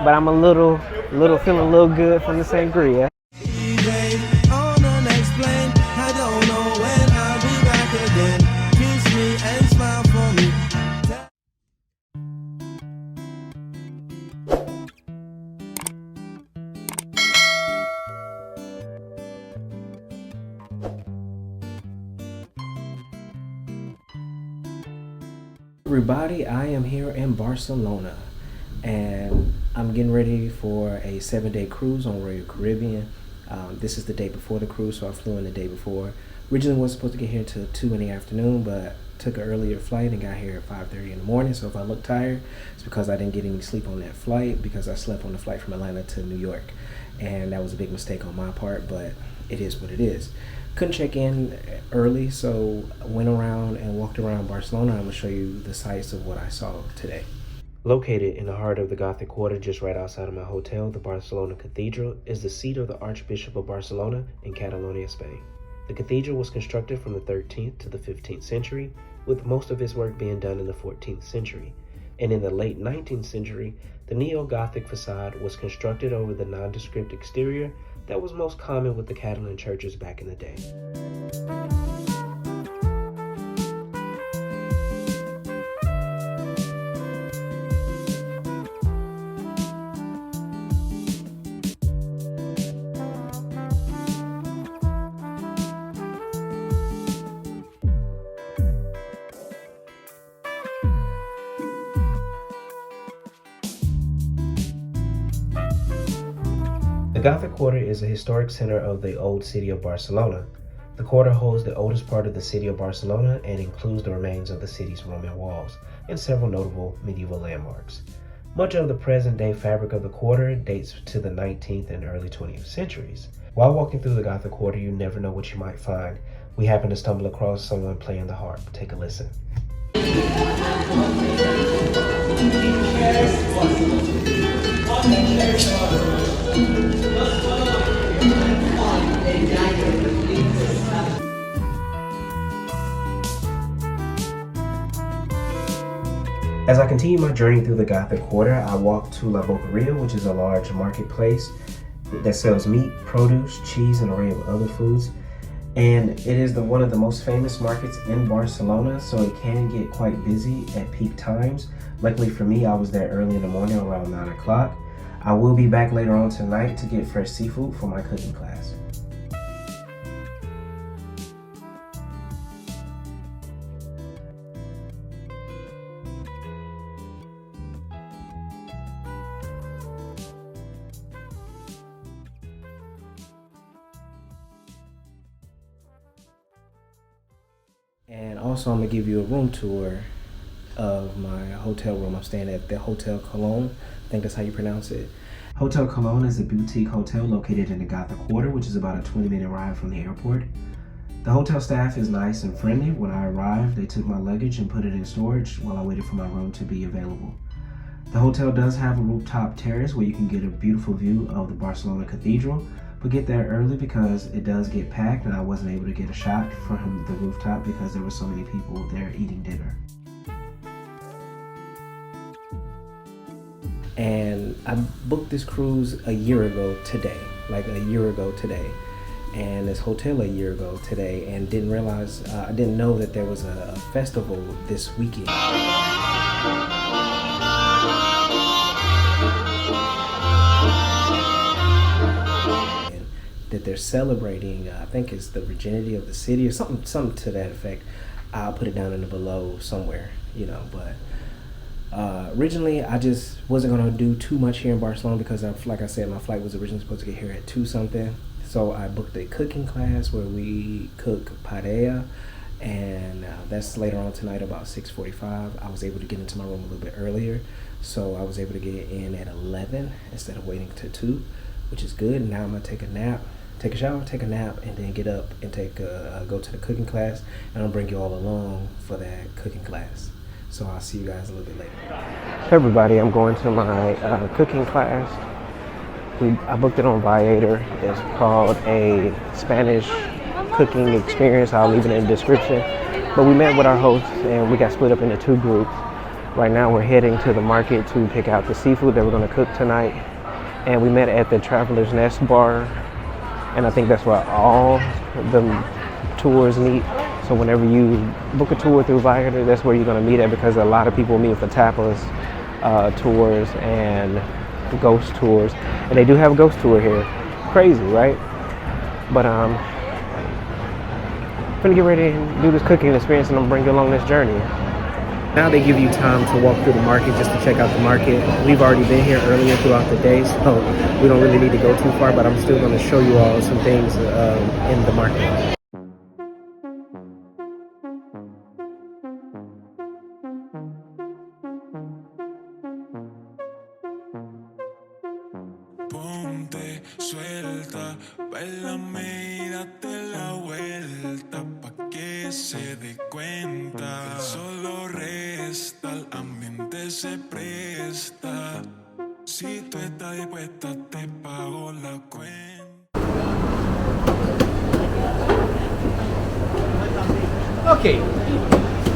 but I'm feeling a little good from the sangria. Everybody, I am here in Barcelona and I'm getting ready for a 7-day cruise on Royal Caribbean. This is the day before the cruise, so I flew in the day before. Originally was supposed to get here till 2 in the afternoon, but took an earlier flight and got here at 5:30 in the morning. So if I look tired, it's because I didn't get any sleep on that flight, because I slept on the flight from Atlanta to New York, and that was a big mistake on my part, but it is what it is. Couldn't check in early, so I went around and walked around Barcelona. I'm going to show you the sights of what I saw today. Located in the heart of the Gothic Quarter, just right outside of my hotel, the Barcelona Cathedral is the seat of the Archbishop of Barcelona in Catalonia, Spain. The cathedral was constructed from the 13th to the 15th century, with most of its work being done in the 14th century. And in the late 19th century, the neo-Gothic facade was constructed over the nondescript exterior that was most common with the Catalan churches back in the day. The Gothic Quarter is a historic center of the old city of Barcelona. The quarter holds the oldest part of the city of Barcelona and includes the remains of the city's Roman walls and several notable medieval landmarks. Much of the present-day fabric of the quarter dates to the 19th and early 20th centuries. While walking through the Gothic Quarter, you never know what you might find. We happened to stumble across someone playing the harp. Take a listen. As I continue my journey through the Gothic Quarter, I walked to La Boqueria, which is a large marketplace that sells meat, produce, cheese, and an array of other foods. And it is one of the most famous markets in Barcelona, so it can get quite busy at peak times. Luckily for me, I was there early in the morning around 9 o'clock. I will be back later on tonight to get fresh seafood for my cooking class. And also I'm gonna give you a room tour of my hotel room. I'm staying at the Hotel Cologne. I think that's how you pronounce it. Hotel Cologne is a boutique hotel located in the Gothic Quarter, which is about a 20-minute ride from the airport. The hotel staff is nice and friendly. When I arrived, they took my luggage and put it in storage while I waited for my room to be available. The hotel does have a rooftop terrace where you can get a beautiful view of the Barcelona Cathedral, but get there early because it does get packed and I wasn't able to get a shot from the rooftop because there were so many people there eating dinner. And I booked this cruise a year ago today, and this hotel a year ago today, and didn't realize, I didn't know that there was a festival this weekend. That they're celebrating, I think it's the virginity of the city or something to that effect. I'll put it down in the below somewhere, but originally I just wasn't gonna do too much here in Barcelona because like I said, my flight was originally supposed to get here at 2 something. So I booked a cooking class where we cook paella, and that's later on tonight about 6:45. I was able to get into my room a little bit earlier, so I was able to get in at 11 instead of waiting to 2, which is good. Now I'm gonna take a shower, take a nap, and then get up and go to the cooking class, and I'll bring you all along for that cooking class. So I'll see you guys a little bit later. Hey everybody, I'm going to my cooking class. I booked it on Viator. It's called a Spanish cooking experience. I'll leave it in the description. But we met with our host and we got split up into 2 groups. Right now we're heading to the market to pick out the seafood that we're going to cook tonight. And we met at the Traveler's Nest bar, and I think that's where all the tours meet. So whenever you book a tour through Viator, that's where you're going to meet at, because a lot of people meet for tapas tours and ghost tours. And they do have a ghost tour here. Crazy, right? But I'm gonna get ready and do this cooking experience, and I'm gonna bring you along this journey. Now they give you time to walk through the market just to check out the market. We've already been here earlier throughout the day, so we don't really need to go too far, but I'm still gonna show you all some things in the market. Ponte suelta, bailame y date la vuelta pa' que se dé cuenta. Solo resta, el ambiente se presta. Si tú estás dispuesta, te pago la cuenta. Okay,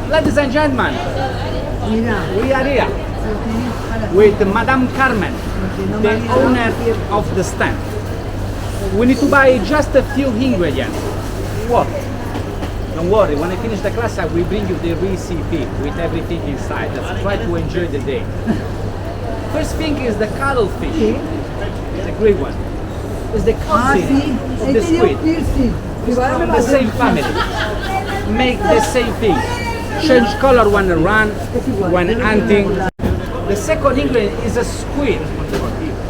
ladies and gentlemen, we are here with Madame Carmen, the owner of the stand. We need to buy just a few ingredients. What? Don't worry, when I finish the class I will bring you the recipe with everything inside. Let's try to enjoy the day. First thing is the cuttlefish. It's a great one. It's the cousin of the squid. It's from the same family. Make the same thing. Change color when run, when hunting. The second ingredient is a squid,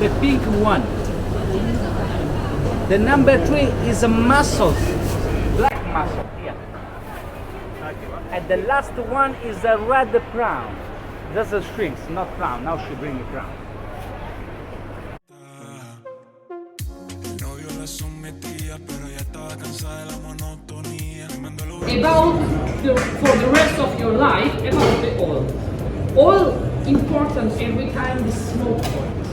the pink one. The number 3 is a mussel, black mussel. Here. And the last one is a red prawn. That's a shrimps, not prawn. Now she bring me prawn. For the rest of your life, about the oil. Oil important every time the smoke point.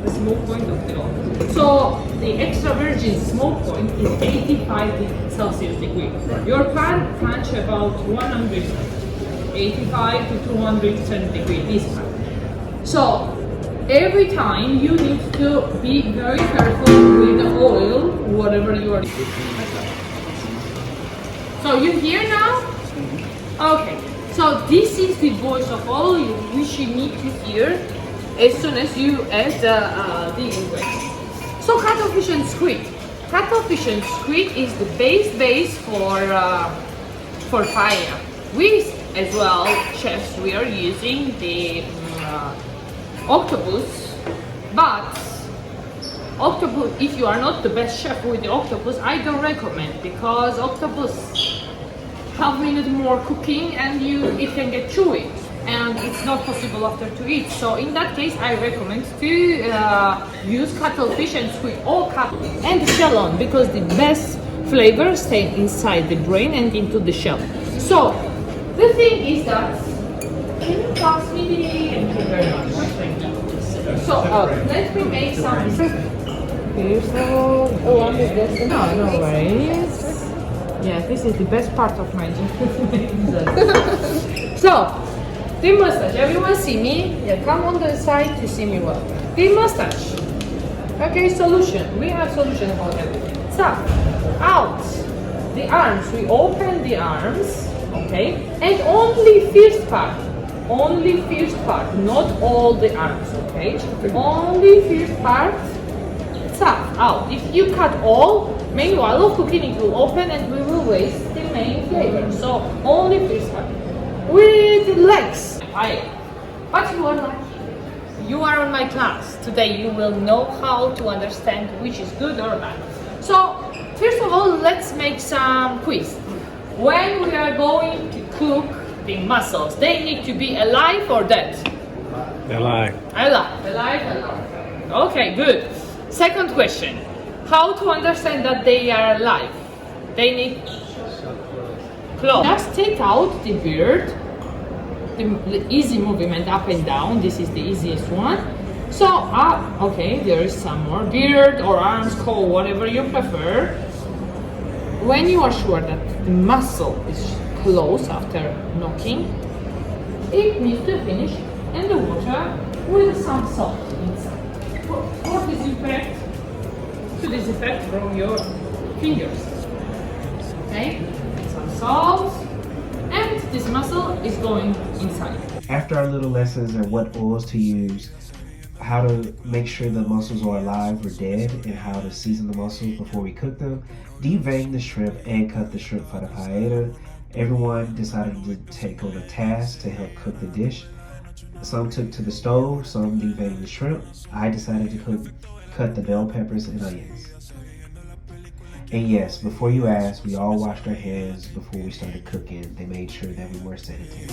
The smoke point of the oil. So the extra virgin smoke point is 85 Celsius degree. Your pan punch about 185 to 210 degree this pan. So every time you need to be very careful with the oil, whatever you are doing. So you hear now? Okay. So this is the voice of all which you need to hear as soon as you add the ingredients. So cuttlefish and squid. Cuttlefish and squid is the base for paella. We as well, chefs, we are using the octopus, but octopus, if you are not the best chef with the octopus, I don't recommend, because octopus have minute more cooking and it can get chewy and it's not possible after to eat. So in that case I recommend to use cuttlefish and squid or cuttlefish and the shell on, because the best flavor stay inside the brain and into the shell. So the thing is that, can you pass me the, thank you very much. Thank you. So let me make some. First of all, what is this? No worries. Yeah, this is the best part of my job. So, the mustache. Everyone see me? Yeah, come on the side to see me well. The mustache. Okay, solution. We have solution for everything. So, out. The arms. We open the arms. Okay, and only first part. Only first part, not all the arms. Okay, only first part. Tap out. If you cut all, meanwhile of cooking it will open and we will waste the main flavor. So only first part. With legs. But you are lucky. You are on my class. Today you will know how to understand which is good or bad. So first of all, let's make some quiz. When we are going to cook the mussels, they need to be alive or dead? Alive. Alive. Okay, good. Second question, how to understand that they are alive? They need claws. Just take out the beard, the easy movement up and down. This is the easiest one. So, okay, there is some more. Beard or arms, claw, whatever you prefer. When you are sure that the muscle is close after knocking, it needs to finish in the water with some salt inside. For disinfect, to disinfect from your fingers. Okay, some salt, and this mussel is going inside. After our little lessons on what oils to use, how to make sure the mussels are alive or dead, and how to season the mussels before we cook them, devein the shrimp and cut the shrimp for the paella, everyone decided to take on a task to help cook the dish. Some took to the stove, some deveined the shrimp. I decided to cut the bell peppers and onions. And yes, before you ask, we all washed our hands before we started cooking. They made sure that we were sanitary.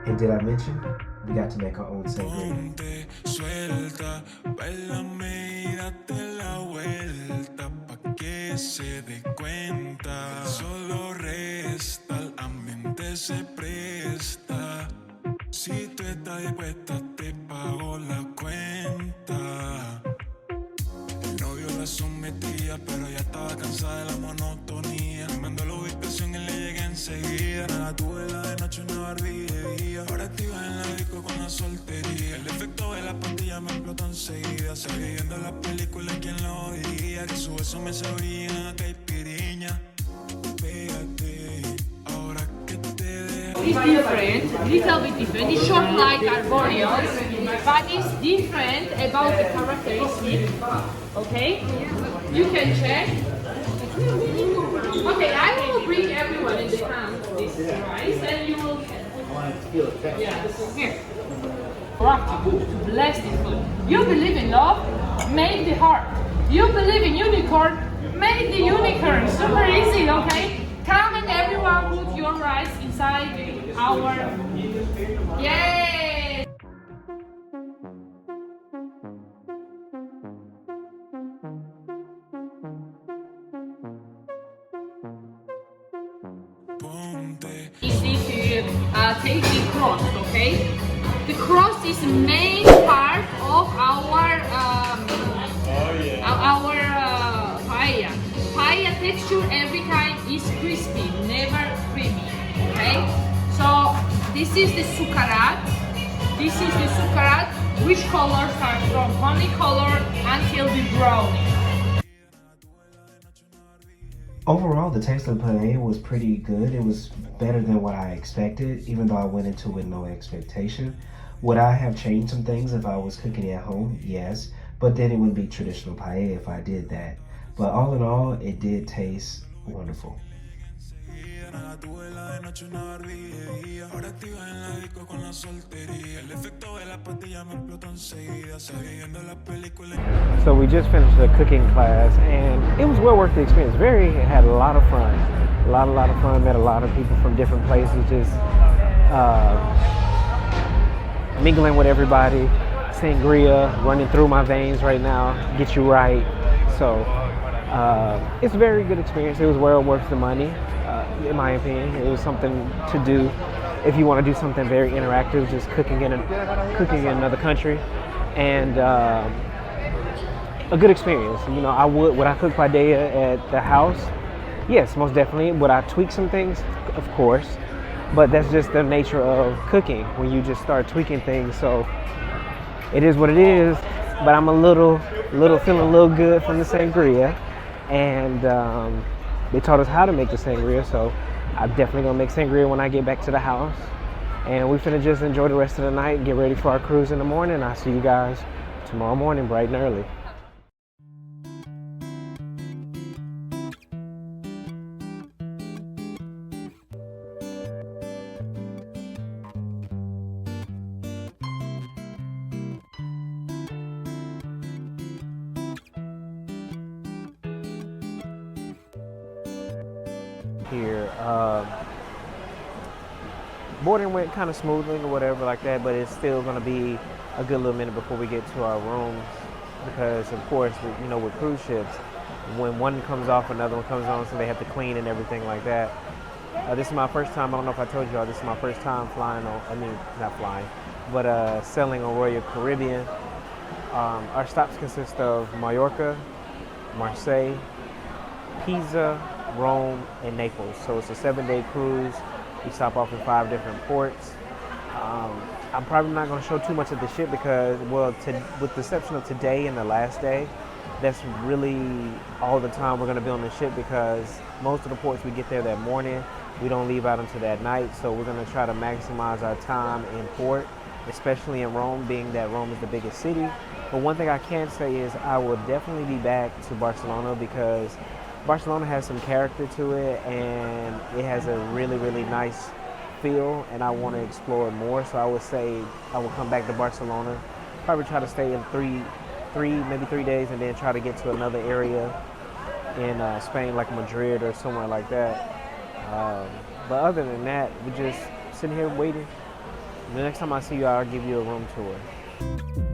And did I mention we got to make our own sangria? Suelta, bailame y date la vuelta pa' que se dé cuenta. Solo resta, el ambiente se presta. Si tú estás dispuesta, te pago la cuenta. El novio la sometía, pero ella estaba cansada de la monotonía. Me mandó la ubicación y le llegué enseguida. Nada, tuve la de noche, una barbilla de día. Ahora activa en la disco con la soltería. El efecto de la pastilla me explotó enseguida. Seguí viendo la película, ¿quién lo diría? Que su beso me sabría a caipiriña. Pégate, ahora que te dejo. It's different, little bit different. It's short like arboreals, but it's different about the characteristics. Okay, you can check. Okay, I will bring everyone in the hand this rice, and you will. Yeah, here. Practical to bless this food. You believe in love, make the heart. You believe in unicorn, make the unicorn. Super easy, okay? Come and everyone put your rice inside our. Yay! Easy to take the crust, okay? The crust is the main part of our paella. Paella texture every time is crispy, never creamy. Okay? So this is the sucarat. This is the sucarat. Which color starts from honey color until the brownie. Overall, the taste of the paella was pretty good. It was better than what I expected, even though I went into it with no expectation. Would I have changed some things if I was cooking at home? Yes, but then it would be traditional paella if I did that. But all in all, it did taste wonderful. So we just finished the cooking class, and it was well worth the experience. It had a lot of fun. A lot of fun. Met a lot of people from different places, just mingling with everybody. Sangria running through my veins right now, get you right. So it's a very good experience. It was well worth the money, in my opinion. It was something to do if you want to do something very interactive, just cooking in another country, and a good experience. You know, would I cook paella at the house? Yes, most definitely. Would I tweak some things? Of course, but that's just the nature of cooking when you just start tweaking things. So it is what it is. But I'm feeling a little good from the sangria, and they taught us how to make the sangria. So I'm definitely gonna make sangria when I get back to the house. And we finna just enjoy the rest of the night and get ready for our cruise in the morning. I'll see you guys tomorrow morning, bright and early. Here, boarding went kind of smoothly or whatever like that, but it's still going to be a good little minute before we get to our rooms. because of course, you know, with cruise ships, when one comes off, another one comes on, so they have to clean and everything like that. This is my first time. I don't know if I told y'all. This is my first time flying on. I mean, not flying, but sailing on Royal Caribbean. Our stops consist of Mallorca, Marseille, Pisa, Rome, and Naples. So it's a 7-day cruise. We stop off in 5 different ports. I'm probably not going to show too much of the ship because, well, with the exception of today and the last day, that's really all the time we're going to be on the ship because most of the ports we get there that morning. We don't leave out until that night, so we're going to try to maximize our time in port, especially in Rome, being that Rome is the biggest city. But one thing I can say is I will definitely be back to Barcelona because Barcelona has some character to it and it has a really, really nice feel, and I want to explore it more. So I would say I will come back to Barcelona, probably try to stay in maybe 3 days, and then try to get to another area in Spain, like Madrid or somewhere like that. But other than that, we're just sitting here waiting. The next time I see you, I'll give you a room tour.